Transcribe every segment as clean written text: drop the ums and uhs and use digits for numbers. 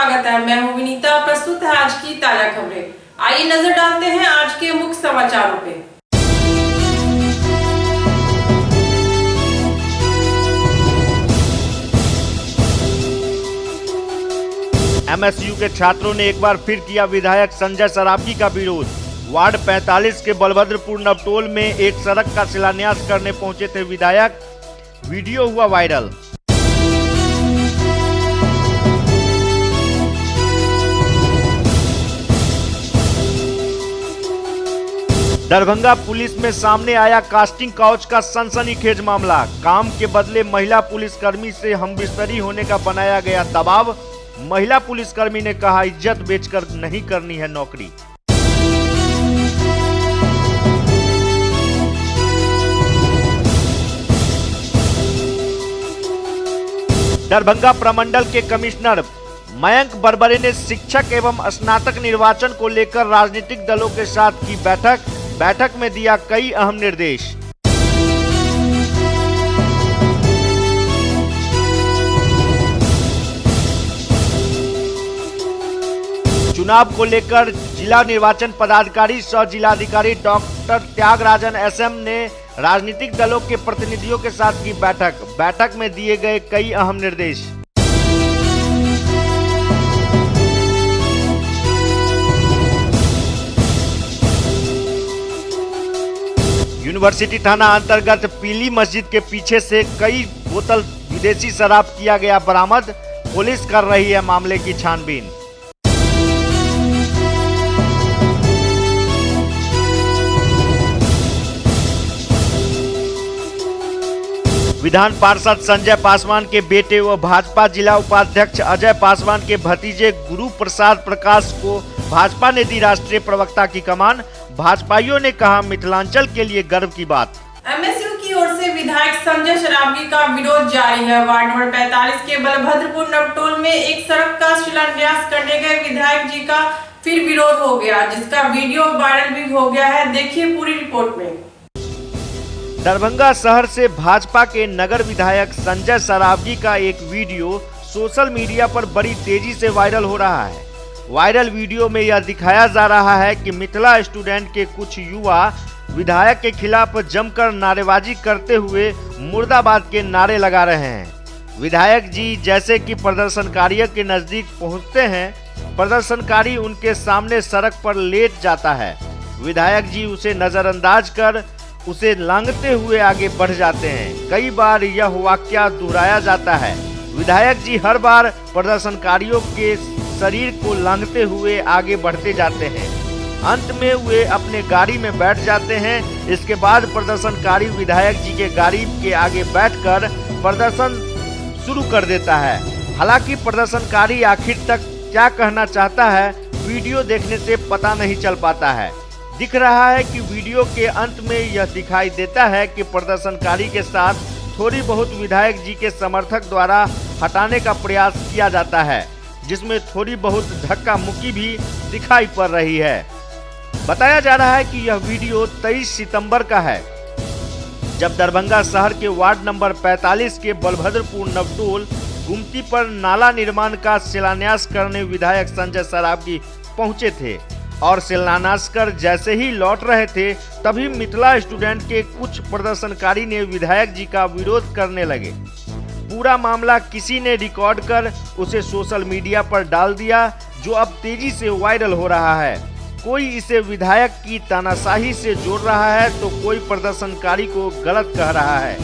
स्वागत है। मैं हूं विनीता। प्रस्तुत है आज की ताजा खबरें। आइए नजर डालते हैं आज के मुख्य समाचारों पे। एमएसयू के छात्रों ने एक बार फिर किया विधायक संजय सरावगी का विरोध। वार्ड 45 के बलभद्रपुर नवटोल में एक सड़क का शिलान्यास करने पहुंचे थे विधायक। वीडियो हुआ वायरल। दरभंगा पुलिस में सामने आया कास्टिंग काउच का सनसनीखेज मामला। काम के बदले महिला पुलिसकर्मी से हमबिस्तरी होने का बनाया गया दबाव। महिला पुलिसकर्मी ने कहा, इज्जत बेचकर नहीं करनी है नौकरी। दरभंगा प्रमंडल के कमिश्नर मयंक बरबरे ने शिक्षक एवं स्नातक निर्वाचन को लेकर राजनीतिक दलों के साथ की बैठक में दिया कई अहम निर्देश। चुनाव को लेकर जिला निर्वाचन पदाधिकारी सह जिलाधिकारी डॉक्टर त्यागराजन एसएम ने राजनीतिक दलों के प्रतिनिधियों के साथ की बैठक में दिए गए कई अहम निर्देश। यूनिवर्सिटी थाना अंतर्गत पीली मस्जिद के पीछे से कई बोतल विदेशी शराब किया गया बरामद। पुलिस कर रही है मामले की छानबीन। विधान पार्षद संजय पासवान के बेटे व भाजपा जिला उपाध्यक्ष अजय पासवान के भतीजे गुरु प्रसाद प्रकाश को भाजपा ने दी राष्ट्रीय प्रवक्ता की कमान। भाजपाइयों ने कहा, मिथिलांचल के लिए गर्व की बात। एमएसयू की ओर से विधायक संजय सरावगी का विरोध जारी है। वार्ड नंबर 45 के बलभद्रपुर नवटोल में एक सड़क का शिलान्यास करने गए विधायक जी का फिर विरोध हो गया, जिसका वीडियो वायरल भी हो गया है। देखिए पूरी रिपोर्ट में। दरभंगा शहर से भाजपा के नगर विधायक संजय सरावगी का एक वीडियो सोशल मीडिया पर बड़ी तेजी से वायरल हो रहा है। वायरल वीडियो में यह दिखाया जा रहा है कि मिथिला स्टूडेंट के कुछ युवा विधायक के खिलाफ जमकर नारेबाजी करते हुए मुर्दाबाद के नारे लगा रहे हैं। विधायक जी जैसे कि प्रदर्शनकारियों के नजदीक पहुंचते हैं, प्रदर्शनकारी उनके सामने सड़क पर लेट जाता है। विधायक जी उसे नजरअंदाज कर उसे लांघते हुए आगे बढ़ जाते हैं। कई बार यह वाकया दोहराया जाता है। विधायक जी हर बार प्रदर्शनकारियों के शरीर को लांघते हुए आगे बढ़ते जाते हैं। अंत में वे अपने गाड़ी में बैठ जाते हैं। इसके बाद प्रदर्शनकारी विधायक जी के गाड़ी के आगे बैठकर प्रदर्शन शुरू कर देता है। हालांकि प्रदर्शनकारी आखिर तक क्या कहना चाहता है, वीडियो देखने से पता नहीं चल पाता है। दिख रहा है कि वीडियो के अंत में यह दिखाई देता है कि प्रदर्शनकारी के साथ थोड़ी बहुत विधायक जी के समर्थक द्वारा हटाने का प्रयास किया जाता है, जिसमें थोड़ी बहुत धक्का मुक्की भी दिखाई पड़ रही है। बताया जा रहा है कि यह वीडियो 23 सितंबर का है, जब दरभंगा शहर के वार्ड नंबर 45 के बलभद्रपुर नवटोल गुमती पर नाला निर्माण का शिलान्यास करने विधायक संजय सरावगी पहुंचे थे और शिलान्यास कर जैसे ही लौट रहे थे, तभी मिथिला स्टूडेंट के कुछ प्रदर्शनकारी ने विधायक जी का विरोध करने लगे। पूरा मामला किसी ने रिकॉर्ड कर उसे सोशल मीडिया पर डाल दिया, जो अब तेजी से वायरल हो रहा है। कोई इसे विधायक की तानाशाही से जोड़ रहा है तो कोई प्रदर्शनकारी को गलत कह रहा है।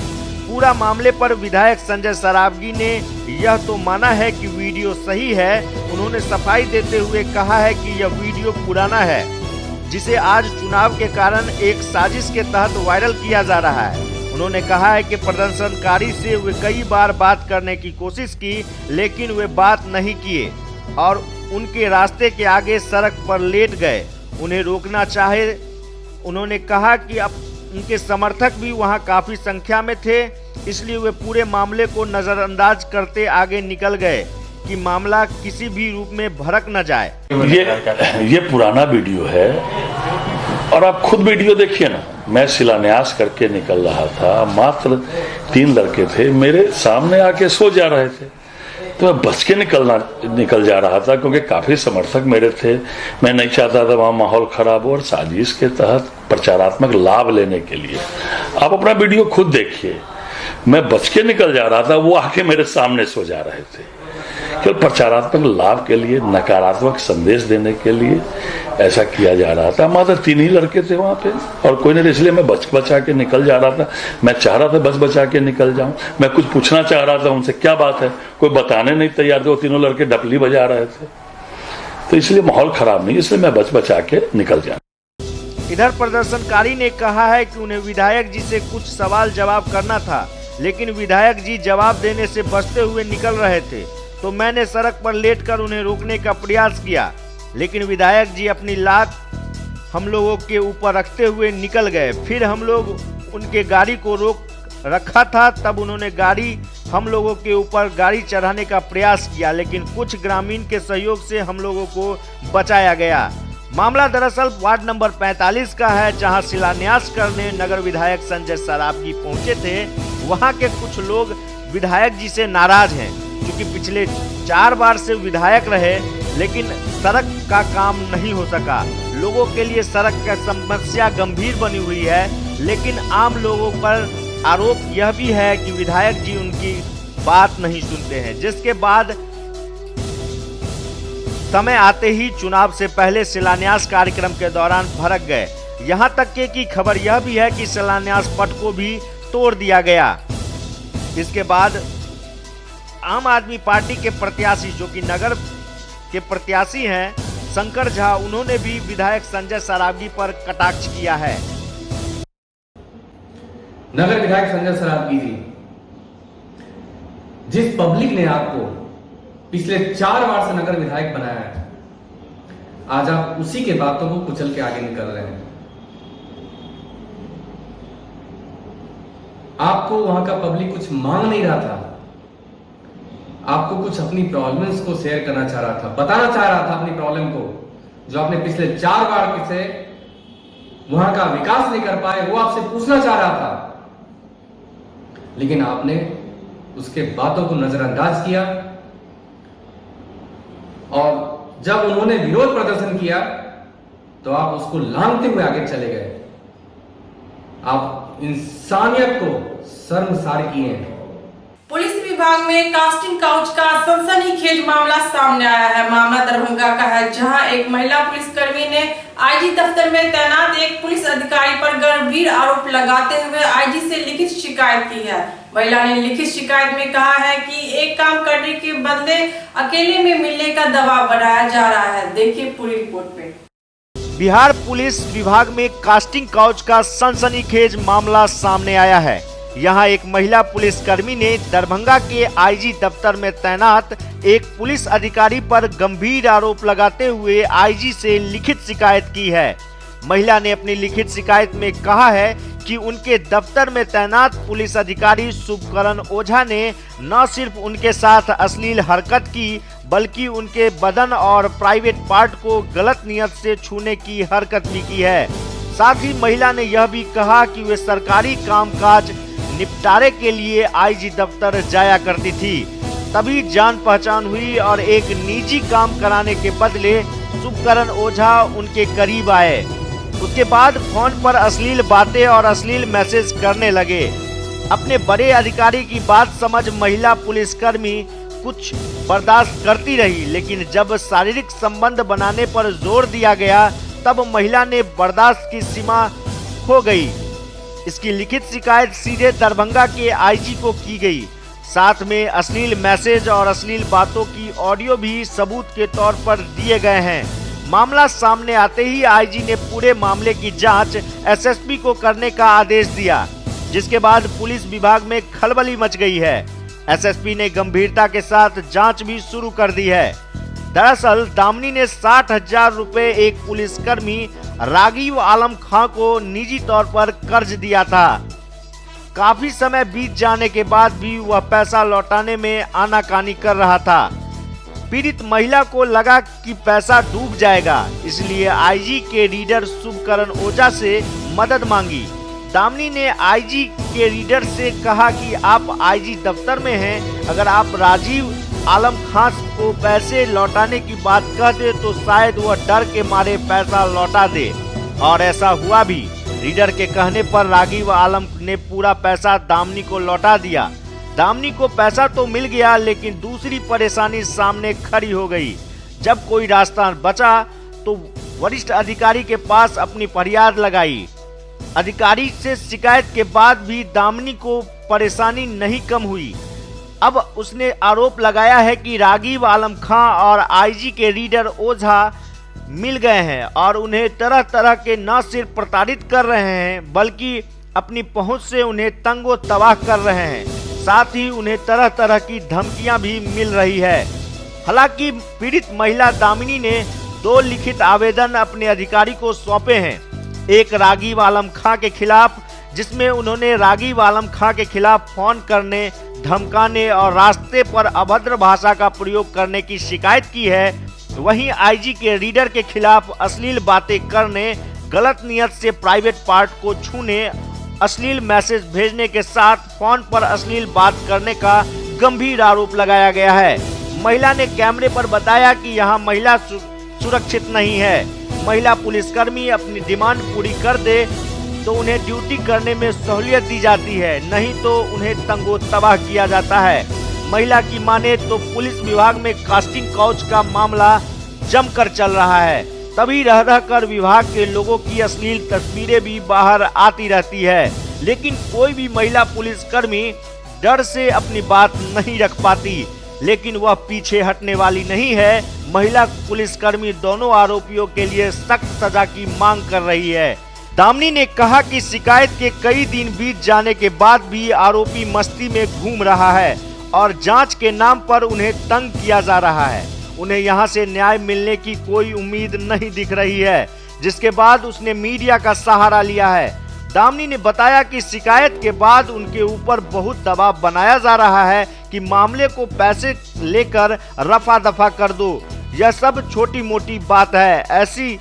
पूरा मामले पर विधायक संजय सरावगी ने यह तो माना है कि वीडियो सही है। उन्होंने सफाई देते हुए कहा है कि यह वीडियो पुराना है, जिसे आज चुनाव के कारण एक साजिश के तहत वायरल किया जा रहा है। उन्होंने कहा है कि प्रदर्शनकारी से वे कई बार बात करने की कोशिश की, लेकिन वे बात नहीं किए और उनके रास्ते के आगे सड़क पर लेट गए। उन्हें रोकना चाहे। उन्होंने कहा कि अब उनके समर्थक भी वहां काफी संख्या में थे, इसलिए वे पूरे मामले को नजरअंदाज करते आगे निकल गए कि मामला किसी भी रूप में भड़क न जाए। ये पुराना वीडियो है और आप खुद वीडियो देखिए ना। मैं शिलान्यास करके निकल रहा था, मात्र 3 लड़के थे, मेरे सामने आके सो जा रहे थे। तो मैं बच के निकल जा रहा था, क्योंकि काफी समर्थक मेरे थे। मैं नहीं चाहता था वहां माहौल खराब हो, और साजिश के तहत प्रचारात्मक लाभ लेने के लिए, आप अपना वीडियो खुद देखिए, मैं बच के निकल जा रहा था, वो आके मेरे सामने सो जा रहे थे। केवल प्रचारात्मक लाभ के लिए, नकारात्मक संदेश देने के लिए ऐसा किया जा रहा था। मात्र 3 ही लड़के थे वहां पे और कोई नहीं, इसलिए मैं बचा के निकल जा रहा था। मैं चाह रहा था बचा के निकल जाऊं। मैं कुछ पूछना चाह रहा था उनसे, क्या बात है, कोई बताने नहीं तैयार थे। वो तीनों लड़के डपली बजा रहे थे, तो इसलिए माहौल खराब नहीं, इसलिए मैं बचा के निकल जाऊं। इधर प्रदर्शनकारी ने कहा है कि उन्हें विधायक जी से कुछ सवाल जवाब करना था, लेकिन विधायक जी जवाब देने से बचते हुए निकल रहे थे, तो मैंने सड़क पर लेटकर उन्हें रोकने का प्रयास किया, लेकिन विधायक जी अपनी लात हम लोगों के ऊपर रखते हुए निकल गए। फिर हम लोग उनके गाड़ी को रोक रखा था, तब उन्होंने हम लोगों के ऊपर गाड़ी चढ़ाने का प्रयास किया, लेकिन कुछ ग्रामीण के सहयोग से हम लोगों को बचाया गया। मामला दरअसल वार्ड नंबर 45 का है, जहां शिलान्यास करने नगर विधायक संजय सरावगी पहुंचे थे। वहां के कुछ लोग विधायक जी से नाराज हैं, क्योंकि पिछले 4 बार से विधायक रहे, लेकिन सड़क का काम नहीं हो सका। लोगों के लिए सड़क का समस्या गंभीर बनी हुई है, लेकिन आम लोगों पर आरोप यह भी है कि विधायक जी उनकी बात नहीं सुनते हैं, जिसके बाद समय आते ही चुनाव से पहले शिलान्यास कार्यक्रम के दौरान भड़क गए। यहां तक कि खबर यह भी है कि शिलान्यास पट को भी तोड़ दिया गया। इसके बाद आम आदमी पार्टी के प्रत्याशी, जो कि नगर के प्रत्याशी हैं, शंकर झा, उन्होंने भी विधायक संजय सरावगी पर कटाक्ष किया है। नगर विधायक संजय सरावगी जी, जिस पब्लिक ने आपको पिछले 4 बार से नगर विधायक बनाया है, आज आप उसी के बातों को कुचल के आगे निकल रहे हैं। आपको वहां का पब्लिक कुछ मांग नहीं रहा था, आपको कुछ अपनी प्रॉब्लम्स को शेयर करना चाह रहा था, बताना चाह रहा था अपनी प्रॉब्लम को, जो आपने पिछले 4 बार से वहां का विकास नहीं कर पाए, वो आपसे पूछना चाह रहा था, लेकिन आपने उसके बातों को नजरअंदाज किया। और जब उन्होंने विरोध प्रदर्शन किया तो आप उसको लांघते हुए आगे चले गए। आप इंसानियत को शर्मसार किए हैं। पुलिस विभाग में कास्टिंग काउच का सनसनीखेज मामला सामने आया है। मामला दरभंगा का है, जहां एक महिला पुलिसकर्मी ने आईजी दफ्तर में तैनात एक पुलिस अधिकारी पर गंभीर आरोप लगाते हुए आईजी से लिखित शिकायत की है। महिला ने लिखित शिकायत में कहा है कि एक काम करने के बदले अकेले में मिलने का दबाव बनाया जा रहा है। देखिए पूरी रिपोर्ट पे। बिहार पुलिस विभाग में कास्टिंग काउच का सनसनीखेज मामला सामने आया है। यहां एक महिला पुलिसकर्मी ने दरभंगा के आईजी दफ्तर में तैनात एक पुलिस अधिकारी पर गंभीर आरोप लगाते हुए आईजी से लिखित शिकायत की है। महिला ने अपनी लिखित शिकायत में कहा है कि उनके दफ्तर में तैनात पुलिस अधिकारी शुभकरण ओझा ने न सिर्फ उनके साथ अश्लील हरकत की, बल्कि उनके बदन और प्राइवेट पार्ट को गलत नियत से छूने की हरकत भी की है। साथ ही महिला ने यह भी कहा कि वे सरकारी कामकाज निपटारे के लिए आईजी दफ्तर जाया करती थी, तभी जान पहचान हुई और एक निजी काम कराने के बदले शुभकरण ओझा उनके करीब आए। उसके बाद फोन पर अश्लील बातें और अश्लील मैसेज करने लगे। अपने बड़े अधिकारी की बात समझ महिला पुलिसकर्मी कुछ बर्दाश्त करती रही, लेकिन जब शारीरिक संबंध बनाने पर जोर दिया गया तब महिला ने बर्दाश्त की सीमा खो गई। इसकी लिखित शिकायत सीधे दरभंगा के आईजी को की गई। साथ में अश्लील मैसेज और अश्लील बातों की ऑडियो भी सबूत के तौर पर दिए गए हैं। मामला सामने आते ही आईजी ने पूरे मामले की जांच एसएसपी को करने का आदेश दिया, जिसके बाद पुलिस विभाग में खलबली मच गई है। एसएसपी ने गंभीरता के साथ जांच भी शुरू कर दी है। दरअसल दामिनी ने 60,000 रुपए एक पुलिसकर्मी रागिब आलम खां को निजी तौर पर कर्ज दिया था। काफी समय बीत जाने के बाद भी वह पैसा लौटाने में आनाकानी कर रहा था। पीड़ित महिला को लगा कि पैसा डूब जाएगा, इसलिए आईजी के रीडर शुभकरण ओझा से मदद मांगी। दामिनी ने आईजी के रीडर से कहा कि आप आईजी दफ्तर में हैं, अगर आप राजीव आलम खां को पैसे लौटाने की बात कह दे तो शायद वह डर के मारे पैसा लौटा दे, और ऐसा हुआ भी। रीडर के कहने पर रागिब आलम ने पूरा पैसा दामनी को लौटा दिया। दामनी को पैसा तो मिल गया, लेकिन दूसरी परेशानी सामने खड़ी हो गई। जब कोई रास्ता बचा तो वरिष्ठ अधिकारी के पास अपनी फरियाद लगाई। अधिकारी से शिकायत के बाद भी दामनी को परेशानी नहीं कम हुई। अब उसने आरोप लगाया है कि रागिब आलम खां और आईजी के रीडर ओझा मिल गए हैं और उन्हें तरह तरह के न सिर्फ प्रताड़ित कर रहे हैं, बल्कि अपनी पहुंच से उन्हें तंगो तबाह कर रहे हैं। साथ ही उन्हें तरह तरह की धमकियां भी मिल रही है। हालांकि पीड़ित महिला दामिनी ने 2 लिखित आवेदन अपने अधिकारी को सौंपे हैं। एक रागिब आलम खां के खिलाफ, जिसमें उन्होंने रागिब आलम खां के खिलाफ फोन करने, धमकाने और रास्ते पर अभद्र भाषा का प्रयोग करने की शिकायत की है। वहीं आईजी के रीडर के खिलाफ अश्लील बातें करने, गलत नियत से प्राइवेट पार्ट को छूने, अश्लील मैसेज भेजने के साथ फोन पर अश्लील बात करने का गंभीर आरोप लगाया गया है। महिला ने कैमरे पर बताया कि यहां महिला सुरक्षित नहीं है। महिला पुलिसकर्मी अपनी डिमांड पूरी कर दे तो उन्हें ड्यूटी करने में सहूलियत दी जाती है, नहीं तो उन्हें तंगो तबाह किया जाता है। महिला की माने तो पुलिस विभाग में कास्टिंग काउच का मामला जमकर चल रहा है। तभी रह रहकर विभाग के लोगों की अश्लील तस्वीरें भी बाहर आती रहती है, लेकिन कोई भी महिला पुलिसकर्मी डर से अपनी बात नहीं रख पाती। लेकिन वह पीछे हटने वाली नहीं है। महिला पुलिसकर्मी दोनों आरोपियों के लिए सख्त सजा की मांग कर रही है। दामनी ने कहा कि शिकायत के कई दिन बीत जाने के बाद भी आरोपी मस्ती में घूम रहा है और जांच के नाम पर उन्हें तंग किया जा रहा है। उन्हें यहां से न्याय मिलने की कोई उम्मीद नहीं दिख रही है, जिसके बाद उसने मीडिया का सहारा लिया है। दामनी ने बताया कि शिकायत के बाद उनके ऊपर बहुत दबाव बनाया जा रहा है कि मामले को पैसे लेकर रफा दफा कर दो। यह सब छोटी मोटी बात है, ऐसी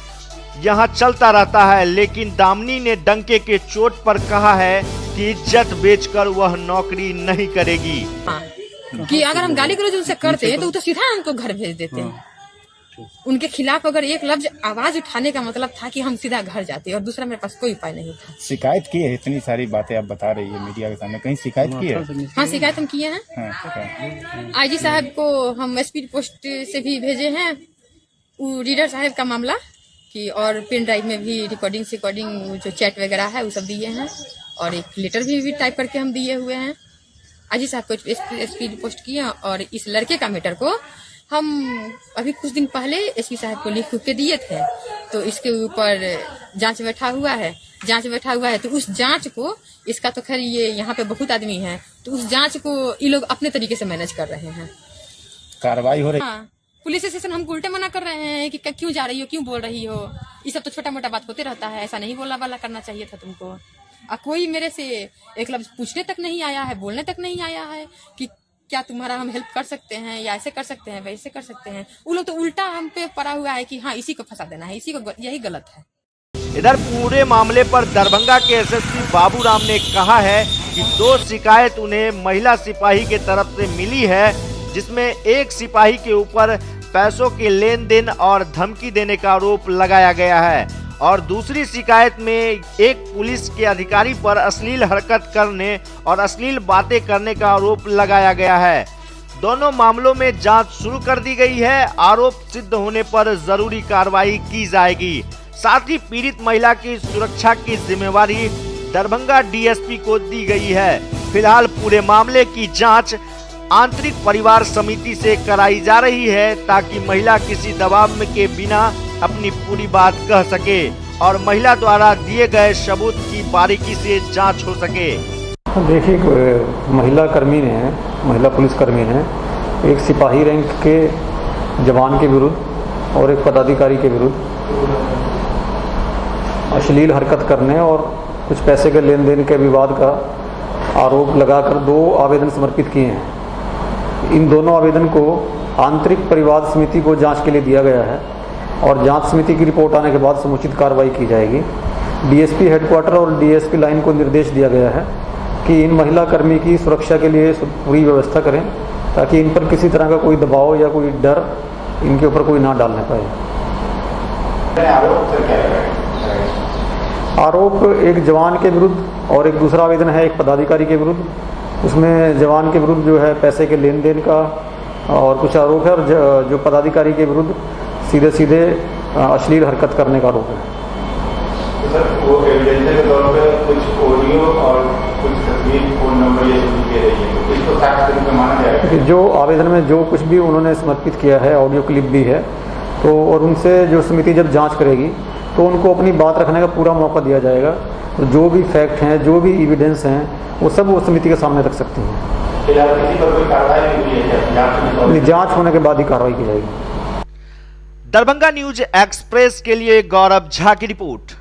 यहाँ चलता रहता है। लेकिन दामनी ने डंके के चोट पर कहा है कि इज्जत बेचकर वह नौकरी नहीं करेगी। कि अगर हम गाली गलौज उनसे करते हैं तो वो तो सीधा हमको घर भेज देते हैं। उनके खिलाफ अगर एक लफ्ज आवाज उठाने का मतलब था कि हम सीधा घर जाते, और दूसरा मेरे पास कोई उपाय नहीं था। शिकायत की है, इतनी सारी बातें आप बता रही है मीडिया के सामने, कहीं शिकायत की है? हाँ, शिकायत हम किए हैं। आईजी साहब को हम स्पीड पोस्ट से भी भेजे हैं रीडर साहब का मामला कि, और पेन ड्राइव में भी रिकॉर्डिंग जो चैट वगैरह है वो सब दिए हैं, और एक लेटर भी टाइप करके हम दिए हुए हैं। आईजी साहब को स्पीड पोस्ट किया, और इस लड़के का मैटर को हम अभी कुछ दिन पहले एसपी साहब को लिख के दिए थे। तो इसके ऊपर जांच बैठा हुआ है, तो उस जांच को, इसका तो खैर ये यहाँ पे बहुत आदमी है, तो उस जांच को ये लोग अपने तरीके से मैनेज कर रहे हैं। कार्रवाई हो रही? हाँ, पुलिस स्टेशन हमको उल्टे मना कर रहे हैं कि क्यों जा रही हो, क्यों बोल रही हो। ये सब तो छोटा मोटा बात होते रहता है, ऐसा नहीं बोला वाला करना चाहिए था तुमको। कोई मेरे से एक लफ्ज पूछने तक नहीं आया है, बोलने तक नहीं आया है कि क्या तुम्हारा हम हेल्प कर सकते हैं, या ऐसे कर सकते हैं, वैसे कर सकते हैं। वो लोग तो उल्टा हम पे पड़ा हुआ है कि हाँ इसी को फंसा देना है, इसी को, यही गलत है। इधर पूरे मामले पर दरभंगा के एसएसपी बाबूराम ने कहा है कि 2 शिकायत उन्हें महिला सिपाही के तरफ से मिली है, जिसमें एक सिपाही के ऊपर पैसों के लेन देन और धमकी देने का आरोप लगाया गया है, और दूसरी शिकायत में एक पुलिस के अधिकारी पर अश्लील हरकत करने और अश्लील बातें करने का आरोप लगाया गया है। दोनों मामलों में जांच शुरू कर दी गई है। आरोप सिद्ध होने पर जरूरी कार्रवाई की जाएगी। साथ ही पीड़ित महिला की सुरक्षा की जिम्मेवारी दरभंगा डीएसपी को दी गई है। फिलहाल पूरे मामले की जांच आंतरिक परिवार समिति से कराई जा रही है, ताकि महिला किसी दबाव के बिना अपनी पूरी बात कह सके और महिला द्वारा दिए गए सबूत की बारीकी से जांच हो सके। देखिए, महिला पुलिसकर्मी ने एक सिपाही रैंक के जवान के विरुद्ध और एक पदाधिकारी के विरुद्ध अश्लील हरकत करने और कुछ पैसे के लेन देन के विवाद का आरोप लगाकर 2 आवेदन समर्पित किए हैं। इन दोनों आवेदन को आंतरिक परिवार समिति को जांच के लिए दिया गया है, और जांच समिति की रिपोर्ट आने के बाद समुचित कार्रवाई की जाएगी। डीएसपी हेडक्वार्टर और डीएसपी लाइन को निर्देश दिया गया है कि इन महिला कर्मी की सुरक्षा के लिए पूरी व्यवस्था करें ताकि इन पर किसी तरह का कोई दबाव या कोई डर इनके ऊपर कोई ना डालने पाए। आरोप एक जवान के विरुद्ध और एक दूसरा आवेदन है एक पदाधिकारी के विरुद्ध। उसमें जवान के विरुद्ध जो है पैसे के लेन देन का और कुछ आरोप है, और जो पदाधिकारी के विरुद्ध सीधे सीधे अश्लील हरकत करने का आरोप है। तो सर वो एविडेंस के तौर पे कुछ ऑडियो और कुछ तस्वीर फोन नंबर ये दे रही है, तो इसको फैक्ट के रूप में माना जाएगा। जो आवेदन में जो कुछ भी उन्होंने समर्पित किया है, ऑडियो क्लिप भी है, तो और उनसे जो समिति जब जांच करेगी तो उनको अपनी बात रखने का पूरा मौका दिया जाएगा। तो जो भी फैक्ट हैं, जो भी एविडेंस हैं, वो सब वो समिति के सामने रख सकती हैं। फिलहाल किसी पर कोई कार्रवाई नहीं हुई है, जांच होने के बाद ही कार्रवाई की जाएगी। दरभंगा न्यूज एक्सप्रेस के लिए गौरव झा की रिपोर्ट।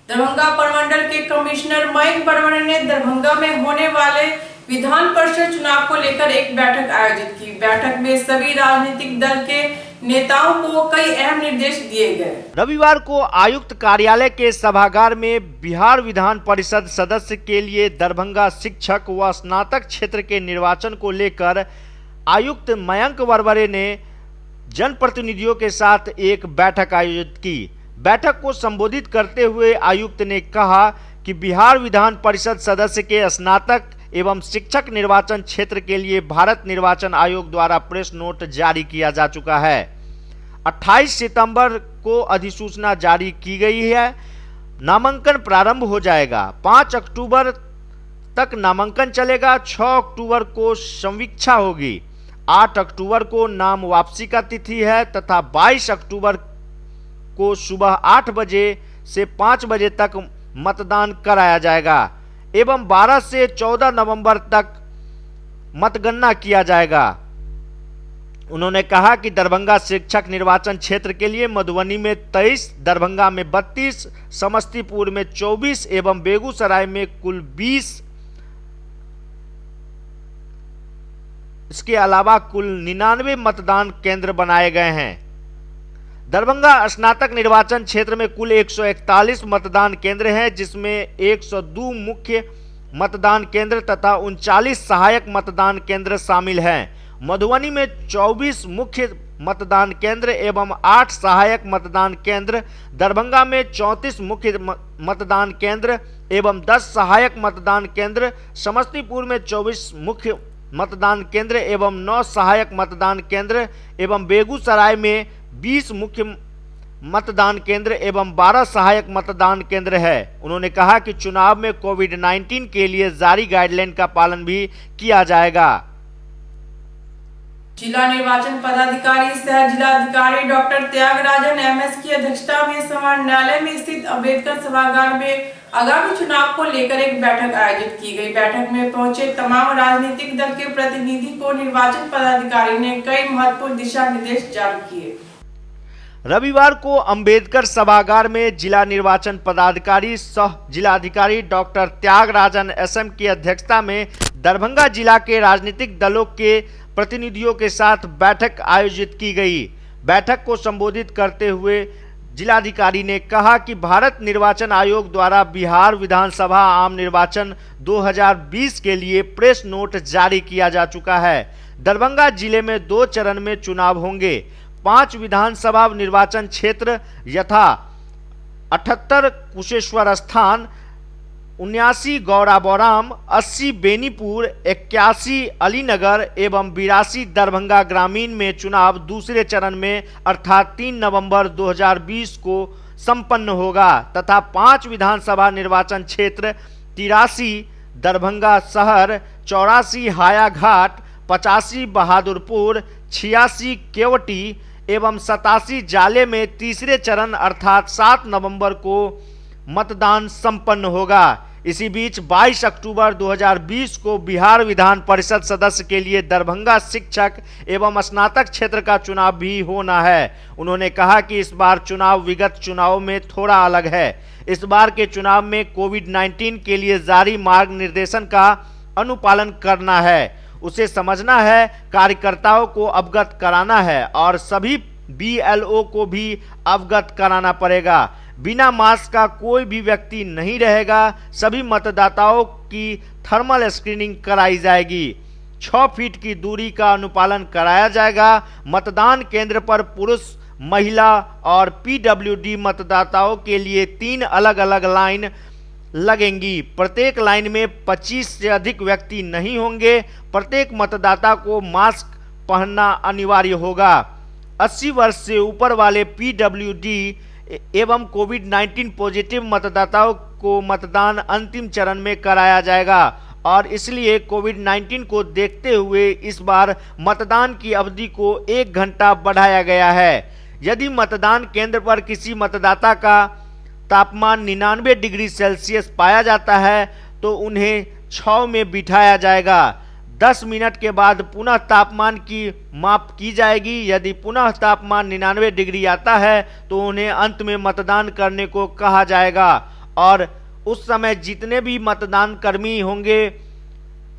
दरभंगा प्रमंडल के कमिश्नर मयंक बरवड़े ने दरभंगा में होने वाले विधान परिषद चुनाव को लेकर एक बैठक आयोजित की। बैठक में सभी राजनीतिक दल के नेताओं को कई अहम निर्देश दिए गए। रविवार को आयुक्त कार्यालय के सभागार में बिहार विधान परिषद सदस्य के लिए दरभंगा शिक्षक व स्नातक क्षेत्र के निर्वाचन को लेकर आयुक्त मयंक बरवड़े ने जनप्रतिनिधियों के साथ एक बैठक आयोजित की। बैठक को संबोधित करते हुए आयुक्त ने कहा कि बिहार विधान परिषद सदस्य के स्नातक एवं शिक्षक निर्वाचन क्षेत्र के लिए भारत निर्वाचन आयोग द्वारा प्रेस नोट जारी किया जा चुका है। 28 सितंबर को अधिसूचना जारी की गई है। नामांकन प्रारंभ हो जाएगा। 5 अक्टूबर तक नामांकन चलेगा। 6 अक्टूबर को समीक्षा होगी। 8 अक्टूबर को नाम वापसी का तिथि है तथा 22 अक्टूबर को सुबह 8 बजे से 5 बजे तक मतदान कराया जाएगा एवं 12 से 14 नवंबर तक मतगणना किया जाएगा। उन्होंने कहा कि दरभंगा शिक्षक निर्वाचन क्षेत्र के लिए मधुबनी में 23, दरभंगा में 32, समस्तीपुर में 24 एवं बेगूसराय में कुल 20, इसके अलावा कुल 99 मतदान केंद्र बनाए गए हैं। दरभंगा स्नातक निर्वाचन क्षेत्र में कुल 141 मतदान केंद्र हैं, जिसमें 102 मुख्य मतदान केंद्र तथा 39 सहायक मतदान केंद्र शामिल हैं। मधुबनी में 24 मुख्य मतदान केंद्र एवं 8 सहायक मतदान केंद्र, दरभंगा में 34 मुख्य मतदान केंद्र एवं 10 सहायक मतदान केंद्र, समस्तीपुर में 24 मुख्य मतदान केंद्र एवं 9 सहायक मतदान केंद्र एवं बेगूसराय में 20 मुख्य मतदान केंद्र एवं 12 सहायक मतदान केंद्र है। उन्होंने कहा कि चुनाव में कोविड-19 के लिए जारी गाइडलाइन का पालन भी किया जाएगा। जिला निर्वाचन पदाधिकारी सह जिलाधिकारी डॉक्टर त्यागराजन एमएस की अध्यक्षता में समाहरणालय में स्थित अम्बेडकर सभागार में आगामी चुनाव को लेकर एक बैठक आयोजित की गई। बैठक में पहुंचे तमाम राजनीतिक दल के प्रतिनिधि को निर्वाचन पदाधिकारी ने कई महत्वपूर्ण दिशा निर्देश जारी किए। रविवार को अंबेडकर सभागार में जिला निर्वाचन पदाधिकारी सह जिलाधिकारी डॉक्टर त्यागराजन एसएम की अध्यक्षता में दरभंगा जिला के राजनीतिक दलों के प्रतिनिधियों के साथ बैठक आयोजित की गई। बैठक को संबोधित करते हुए जिलाधिकारी ने कहा कि भारत निर्वाचन आयोग द्वारा बिहार विधानसभा आम निर्वाचन 2020 के लिए प्रेस नोट जारी किया जा चुका है। दरभंगा जिले में 2 चरण में चुनाव होंगे। 5 विधानसभा निर्वाचन क्षेत्र यथा 78 कुशेश्वर स्थान, 79 गौराबौराम, 80 बेनीपुर, 81 अलीनगर एवं 82 दरभंगा ग्रामीण में चुनाव दूसरे चरण में अर्थात 3 नवंबर 2020 को संपन्न होगा तथा 5 विधानसभा निर्वाचन क्षेत्र 83 दरभंगा शहर, 84 हायाघाट, 85 बहादुरपुर, 86 केवटी एवं 87 जाले में तीसरे चरण अर्थात 7 नवंबर को मतदान संपन्न होगा। इसी बीच 22 अक्टूबर 2020 को बिहार विधान परिषद सदस्य के लिए दरभंगा शिक्षक एवं स्नातक क्षेत्र का चुनाव भी होना है। उन्होंने कहा कि इस बार चुनाव विगत चुनाव में थोड़ा अलग है। इस बार के चुनाव में कोविड-19 के लिए जारी मार्ग निर्देशन का अनुपालन करना है, उसे समझना है, कार्यकर्ताओं को अवगत कराना है और सभी बीएलओ को भी अवगत कराना पड़ेगा। बिना मास्क का कोई भी व्यक्ति नहीं रहेगा। सभी मतदाताओं की थर्मल स्क्रीनिंग कराई जाएगी। 6 फीट की दूरी का अनुपालन कराया जाएगा। मतदान केंद्र पर पुरुष, महिला और पीडब्ल्यूडी मतदाताओं के लिए 3 अलग अलग लाइन लगेंगी। प्रत्येक लाइन में 25 से अधिक व्यक्ति नहीं होंगे। प्रत्येक मतदाता को मास्क पहनना अनिवार्य होगा। 80 वर्ष से ऊपर वाले पीडब्ल्यूडी एवं कोविड-19 पॉजिटिव मतदाताओं को मतदान अंतिम चरण में कराया जाएगा और इसलिए कोविड-19 को देखते हुए इस बार मतदान की अवधि को 1 घंटा बढ़ाया गया है। यदि मतदान केंद्र पर किसी मतदाता का तापमान 99 डिग्री सेल्सियस पाया जाता है तो उन्हें छांव में बिठाया जाएगा। 10 मिनट के बाद पुनः तापमान की माप की जाएगी। यदि पुनः तापमान 99 डिग्री आता है तो उन्हें अंत में मतदान करने को कहा जाएगा और उस समय जितने भी मतदान कर्मी होंगे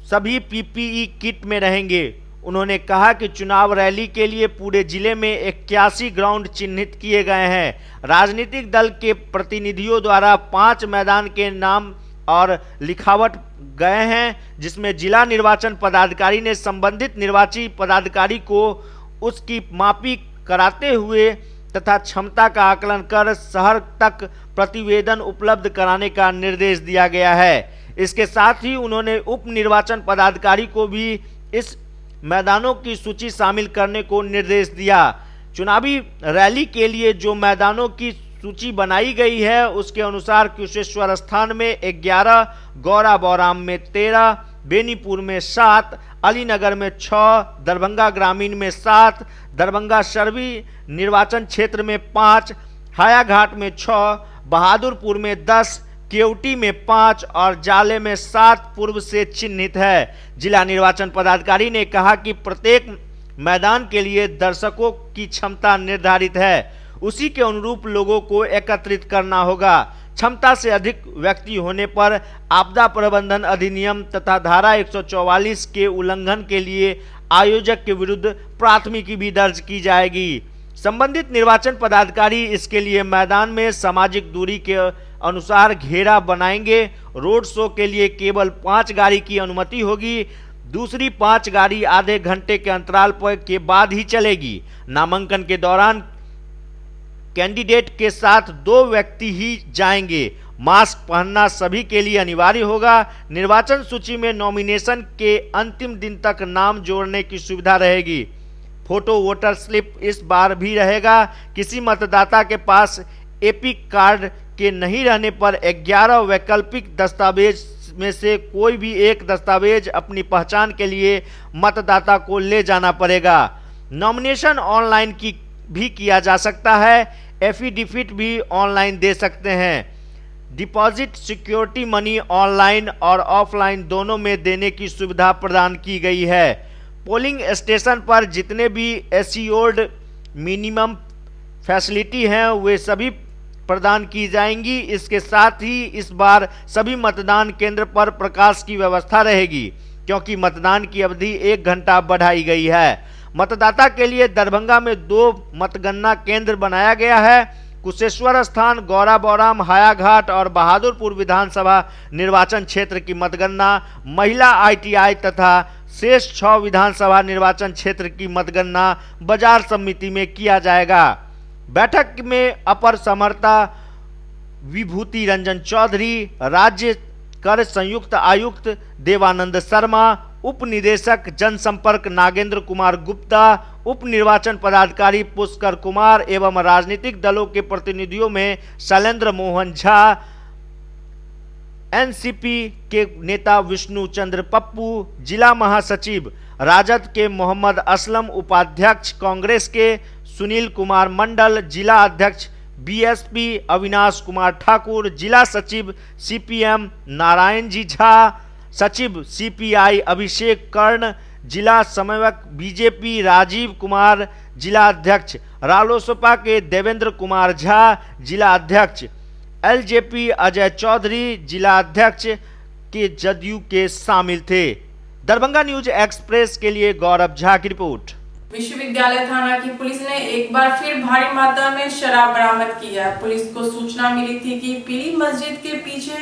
सभी पीपीई किट में रहेंगे। उन्होंने कहा कि चुनाव रैली के लिए पूरे जिले में 81 ग्राउंड चिन्हित किए गए हैं। राजनीतिक दल के प्रतिनिधियों द्वारा 5 मैदान के नाम और लिखावट गए हैं, जिसमें जिला निर्वाचन पदाधिकारी ने संबंधित निर्वाची पदाधिकारी को उसकी मापी कराते हुए तथा क्षमता का आकलन कर शहर तक प्रतिवेदन उपलब्ध कराने का निर्देश दिया गया है। इसके साथ ही उन्होंने उप निर्वाचन पदाधिकारी को भी इस मैदानों की सूची शामिल करने को निर्देश दिया। चुनावी रैली के लिए जो मैदानों की सूची बनाई गई है उसके अनुसार कुशेश्वर स्थान में 11, गौरा बौराम में 13, बेनीपुर में 7, अलीनगर में 6, दरभंगा ग्रामीण में 7, दरभंगा शर्वी निर्वाचन क्षेत्र में 5, हायाघाट में 6, बहादुरपुर में 10, केवटी में 5 और जाले में 7 पूर्व से चिन्हित है। जिला निर्वाचन पदाधिकारी ने कहा कि प्रत्येक मैदान के लिए दर्शकों की क्षमता निर्धारित है, उसी के अनुरूप लोगों को एकत्रित करना होगा। क्षमता से अधिक व्यक्ति होने पर आपदा प्रबंधन अधिनियम तथा धारा 144 के उल्लंघन के लिए आयोजक के विरुद्ध प्राथमिकी भी दर्ज की जाएगी। संबंधित निर्वाचन पदाधिकारी इसके लिए मैदान में सामाजिक दूरी के अनुसार घेरा बनाएंगे। रोड शो के लिए केवल 5 गाड़ी की अनुमति होगी। दूसरी 5 गाड़ी आधे घंटे के अंतराल पर के बाद ही चलेगी। नामांकन के दौरान कैंडिडेट के साथ 2 व्यक्ति ही जाएंगे। मास्क पहनना सभी के लिए अनिवार्य होगा। निर्वाचन सूची में नॉमिनेशन के अंतिम दिन तक नाम जोड़ने की सुविधा रहेगी। फोटो वोटर स्लिप इस बार भी रहेगा। किसी मतदाता के पास एपिक कार्ड के नहीं रहने पर 11 वैकल्पिक दस्तावेज में से कोई भी एक दस्तावेज अपनी पहचान के लिए मतदाता को ले जाना पड़ेगा। नॉमिनेशन ऑनलाइन भी किया जा सकता है। एफिडेविट भी ऑनलाइन दे सकते हैं। डिपॉजिट सिक्योरिटी मनी ऑनलाइन और ऑफलाइन दोनों में देने की सुविधा प्रदान की गई है। पोलिंग स्टेशन पर जितने भी एश्योर्ड मिनिमम फैसिलिटी हैं वे सभी प्रदान की जाएंगी। इसके साथ ही इस बार सभी मतदान केंद्र पर प्रकाश की व्यवस्था रहेगी, क्योंकि मतदान की अवधि 1 घंटा बढ़ाई गई है। मतदाता के लिए दरभंगा में 2 मतगणना केंद्र बनाया गया है। कुशेश्वर स्थान, गौरा बौराम, हायाघाट और बहादुरपुर विधानसभा निर्वाचन क्षेत्र की मतगणना महिला ITI तथा शेष 6 विधानसभा निर्वाचन क्षेत्र की मतगणना बाजार समिति में किया जाएगा। बैठक में अपर समर्था विभूति रंजन चौधरी, राज्य कर संयुक्त आयुक्त देवानंद शर्मा, उप निदेशक जनसंपर्क नागेंद्र कुमार गुप्ता, उप निर्वाचन पदाधिकारी पुष्कर कुमार एवं राजनीतिक दलों के प्रतिनिधियों में शैलेंद्र मोहन झा, एनसीपी के नेता विष्णु चंद्र पप्पू, जिला महासचिव राजद के मोहम्मद असलम, उपाध्यक्ष कांग्रेस के सुनील कुमार मंडल, जिला अध्यक्ष बीएसपी अविनाश कुमार ठाकुर, जिला सचिव CPM नारायण जी झा, सचिव CPI अभिषेक कर्ण, जिला समन्वयक बीजेपी राजीव कुमार, जिला अध्यक्ष रालोसपा के देवेंद्र कुमार झा, जिला अध्यक्ष LJP अजय चौधरी, जिला अध्यक्ष के जदयू के शामिल थे। दरभंगा न्यूज एक्सप्रेस के लिए गौरव झा की रिपोर्ट। विश्वविद्यालय थाना की पुलिस ने एक बार फिर भारी मात्रा में शराब बरामद की है। पुलिस को सूचना मिली थी कि पीली मस्जिद के पीछे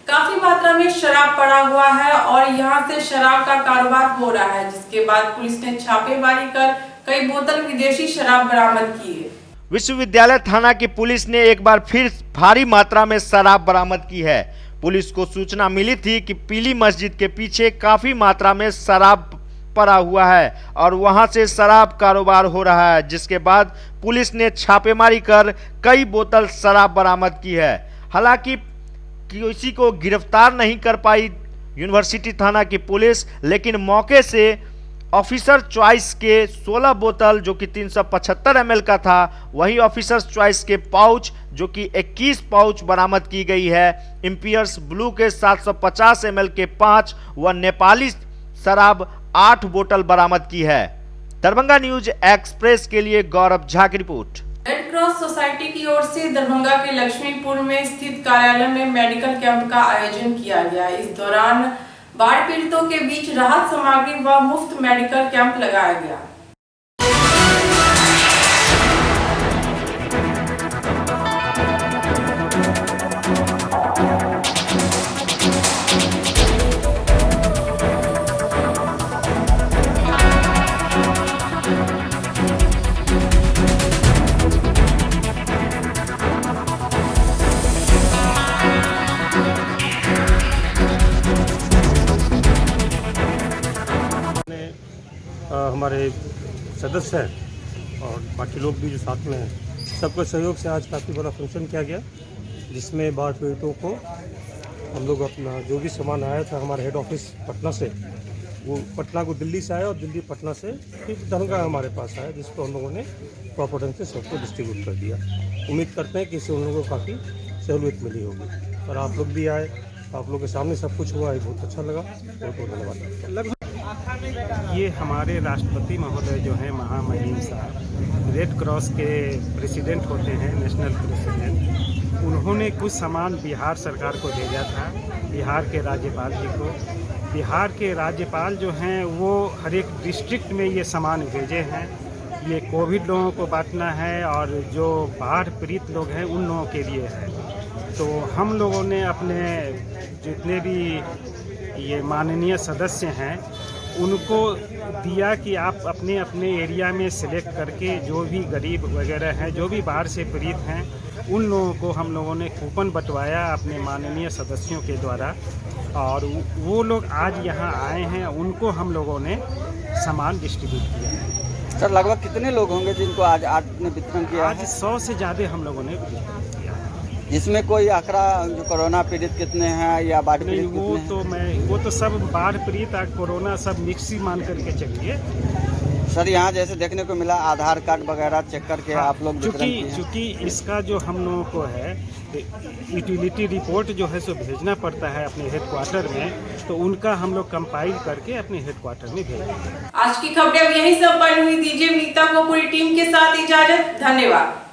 काफी मात्रा में शराब पड़ा हुआ है और यहां से शराब का कारोबार हो रहा है, जिसके बाद पुलिस ने छापेमारी कर कई बोतल विदेशी शराब बरामद की है। विश्वविद्यालय थाना की पुलिस ने एक बार फिर भारी मात्रा में शराब बरामद की है। पुलिस को सूचना मिली थी कि पीली मस्जिद के पीछे काफी मात्रा में शराब पड़ा हुआ है और वहां से शराब कारोबार हो रहा है, जिसके बाद पुलिस ने छापेमारी कर कई बोतल शराब बरामद की है। हालांकि किसी को गिरफ्तार नहीं कर पाई यूनिवर्सिटी थाना की पुलिस, लेकिन मौके से ऑफिसर चॉइस के 16 बोतल जो कि 375 ml का था, वही ऑफिसर चॉइस के पाउच जो कि 21 पाउच बरामद की गई है। इम्पियर्स ब्लू के 750 ml के 5 व नेपाली शराब 8 बोतल बरामद की है। दरभंगा न्यूज एक्सप्रेस के लिए गौरव झा की रिपोर्ट। रेड क्रॉस सोसाइटी की ओर से दरभंगा के लक्ष्मीपुर में स्थित कार्यालय में मेडिकल कैंप का आयोजन किया गया। इस दौरान बाढ़ पीड़ितों के बीच राहत सामग्री व मुफ्त मेडिकल कैंप लगाया गया। हमारे सदस्य हैं और बाकी लोग भी जो साथ में हैं, सबके सहयोग से आज काफ़ी बड़ा फंक्शन किया गया, जिसमें बाढ़ पीड़ितों को हम लोग अपना जो भी सामान आया था हमारे हेड ऑफिस पटना से, वो पटना को दिल्ली से आया और दिल्ली पटना से फिर दरभंगा हमारे पास आया, जिसको हम लोगों ने प्रॉपर ढंग से सबको डिस्ट्रीब्यूट कर दिया। उम्मीद करते हैं कि इससे उन लोगों को काफ़ी सहूलियत मिली होगी और आप लोग भी आए, आप लोग के सामने सब कुछ हुआ है, बहुत अच्छा लगा। बहुत बहुत धन्यवाद। ये हमारे राष्ट्रपति महोदय जो हैं महामहिम साहब, रेड क्रॉस के प्रेसिडेंट होते हैं, नेशनल प्रेसिडेंट, उन्होंने कुछ सामान बिहार सरकार को भेजा था, बिहार के राज्यपाल जी को। बिहार के राज्यपाल जो हैं वो हर एक डिस्ट्रिक्ट में ये सामान भेजे हैं। ये कोविड लोगों को बांटना है और जो बाढ़ पीड़ित लोग हैं उन लोगों के लिए है। तो हम लोगों ने अपने जितने भी ये माननीय सदस्य हैं उनको दिया कि आप अपने अपने एरिया में सिलेक्ट करके जो भी गरीब वगैरह हैं, जो भी बाढ़ से पीड़ित हैं, उन लोगों को हम लोगों ने कूपन बंटवाया अपने माननीय सदस्यों के द्वारा और वो लोग आज यहाँ आए हैं, उनको हम लोगों ने सामान डिस्ट्रीब्यूट किया है। सर, लगभग कितने लोग होंगे जिनको आज आपने वितरण किया? आज 100 से ज़्यादा हम लोगों ने वितरण किया है। जिसमें कोई आंकड़ा जो कोरोना पीड़ित कितने हैं या बाढ़ पीड़ित कितने हैं? वो तो सब बाढ़ पीड़ित और कोरोना सब मिक्स ही मान करके चलिए। सर, यहाँ जैसे देखने को मिला आधार कार्ड वगैरह चेक करके आप लोग चूँकि इसका जो हम लोगों को है यूटिलिटी रिपोर्ट जो है सो भेजना पड़ता है अपने हेडक्वार्टर में, तो उनका हम लोग कंपाइल करके अपने हेडक्वार्टर में भेजेंगे। आज की खबरें अब यहीं संपन्न हुई। दीजिए नीता को पूरी टीम के साथ इजाजत। धन्यवाद।